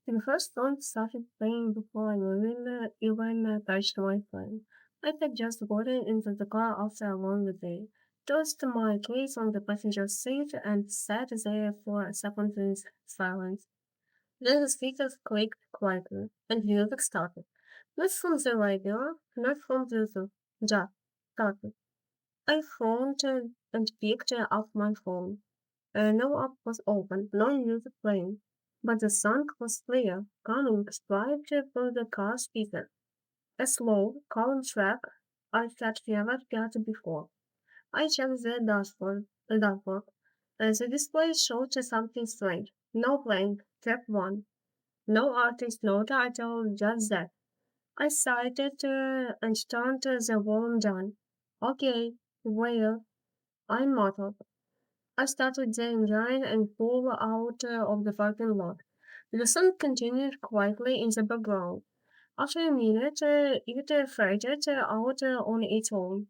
The first song started playing before I even touched my phone. I had just gotten into the car after a long day, tossed my keys on the passenger seat, and sat there for a second in silence. Then the speakers clicked quietly, and music started. Not from the radio, not from the just started. I phoned and picked up my phone. No app was open, no music playing, but the song was clear, coming straight from the car speaker. A slow, calm track I had never heard before. I checked the dashboard. The display showed something strange. No playing, track one. No artist, no title, just that. I cited and turned the volume down. Okay, well, I muttered. I started the engine and pulled out of the parking lot. The sun continued quietly in the background. After a minute, it faded out on its own.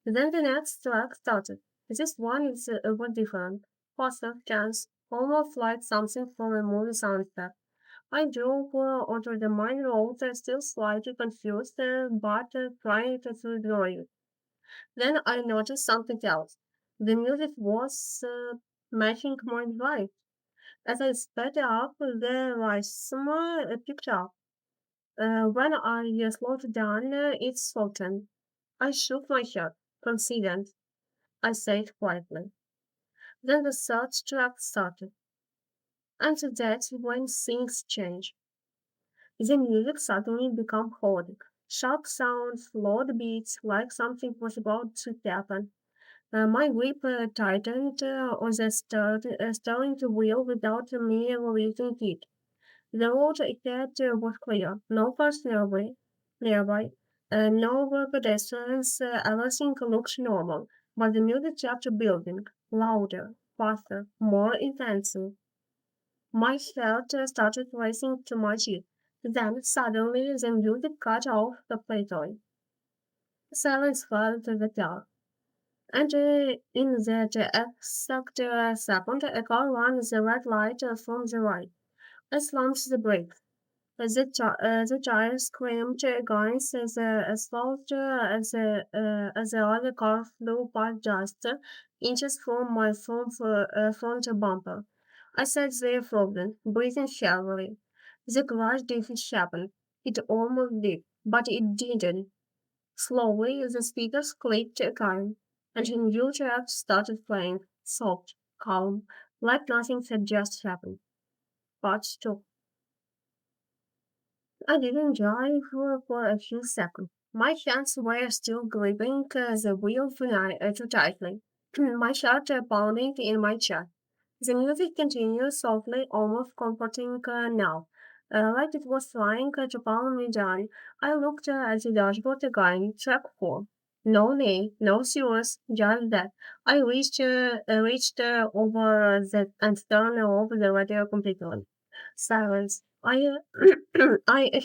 Then the next track started. This one was different, faster, tense, almost like something from a movie soundtrack. I drove onto the main road, still slightly confused, but trying to ignore it. Then I noticed something else. The music was matching my drive. As I sped up, the rhythm picked up. When I slowed down, it softened. I shook my head, confident. I said quietly. Then the third track started, and that's when things changed. The music suddenly became chaotic. Sharp sounds, loud beats, like something was about to happen. My grip tightened on the steering wheel without me releasing it. The road ahead was clear. No cars nearby. No pedestrians. Everything looked normal. But the music kept building. Louder, faster, more intensive. My heart started racing to my cheek. Then suddenly the music cut off completely. Silence fell to the dark. And in that exact second, a car ran the red light from the right. I slammed the brakes. The child screamed against the asphalt as the other car flew past just inches from my front bumper. I sat there frozen, breathing heavily. The crash didn't happen. It almost did, but it didn't. Slowly, the speakers clicked again, and a new track started playing, soft, calm, like nothing had just happened. But stop. I didn't drive for a few seconds. My hands were still gripping the wheel too tightly. My heart pounding in my chest. The music continued softly, almost comforting now. Like it was trying to calm me down. I looked at the dashboard again, track 4. No name, no serious, just that. I reached over that and turned off the radio completely. Silence. I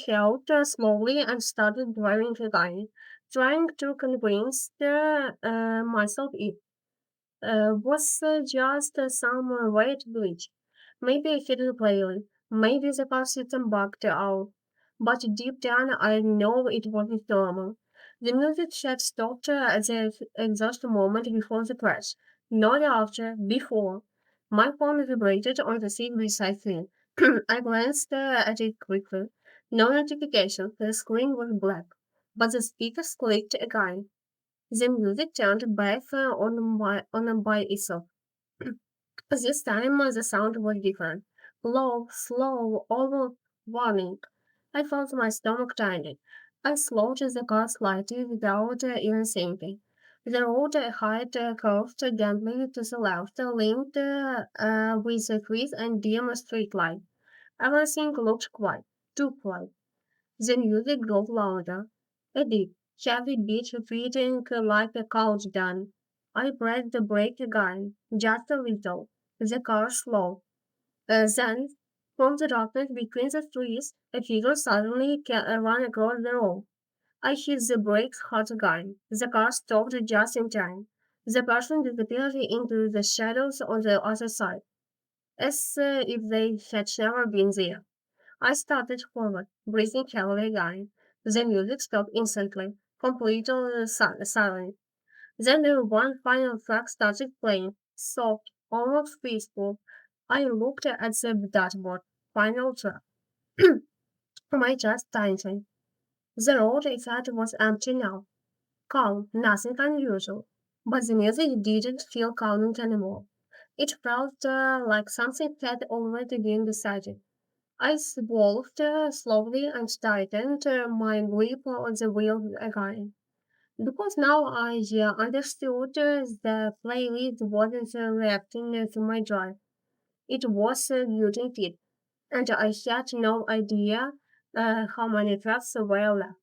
held slowly and started driving again, trying to convince myself it was just some weight glitch. Maybe a hidden player, maybe the car system bugged out. But deep down, I know it wasn't normal. The music had stopped at the exact moment before the crash, not after, before. My phone vibrated on the seat beside me. I glanced at it quickly. No notification, the screen was black. But the speakers clicked again. The music turned back on by itself. This time the sound was different. Low, slow, almost warning. I felt my stomach tighten. I slowed the car slightly without even thinking. The road ahead curved gently to the left, linked with the trees and dim street light. Everything looked quiet, too quiet. The music grew louder. A deep, heavy beat repeating like a countdown. I pressed the brake again, just a little. The car slowed. Then, from the darkness between the trees, a figure suddenly ran across the road. I hit the brakes hard again. The car stopped just in time. The person disappeared into the shadows on the other side, as if they had never been there. I started forward, breathing heavily again. The music stopped instantly, completely silent. Then one final track started playing, soft, almost peaceful. I looked at the dashboard. Final track. My chest tightened. The road ahead was empty now. Calm, nothing unusual. But the music didn't feel calming anymore. It felt like something had already been decided. I swallowed slowly and tightened my grip on the wheel again. Because now I understood the playlist wasn't reacting to my drive. It was muting it, and I had no idea how many tracks were left.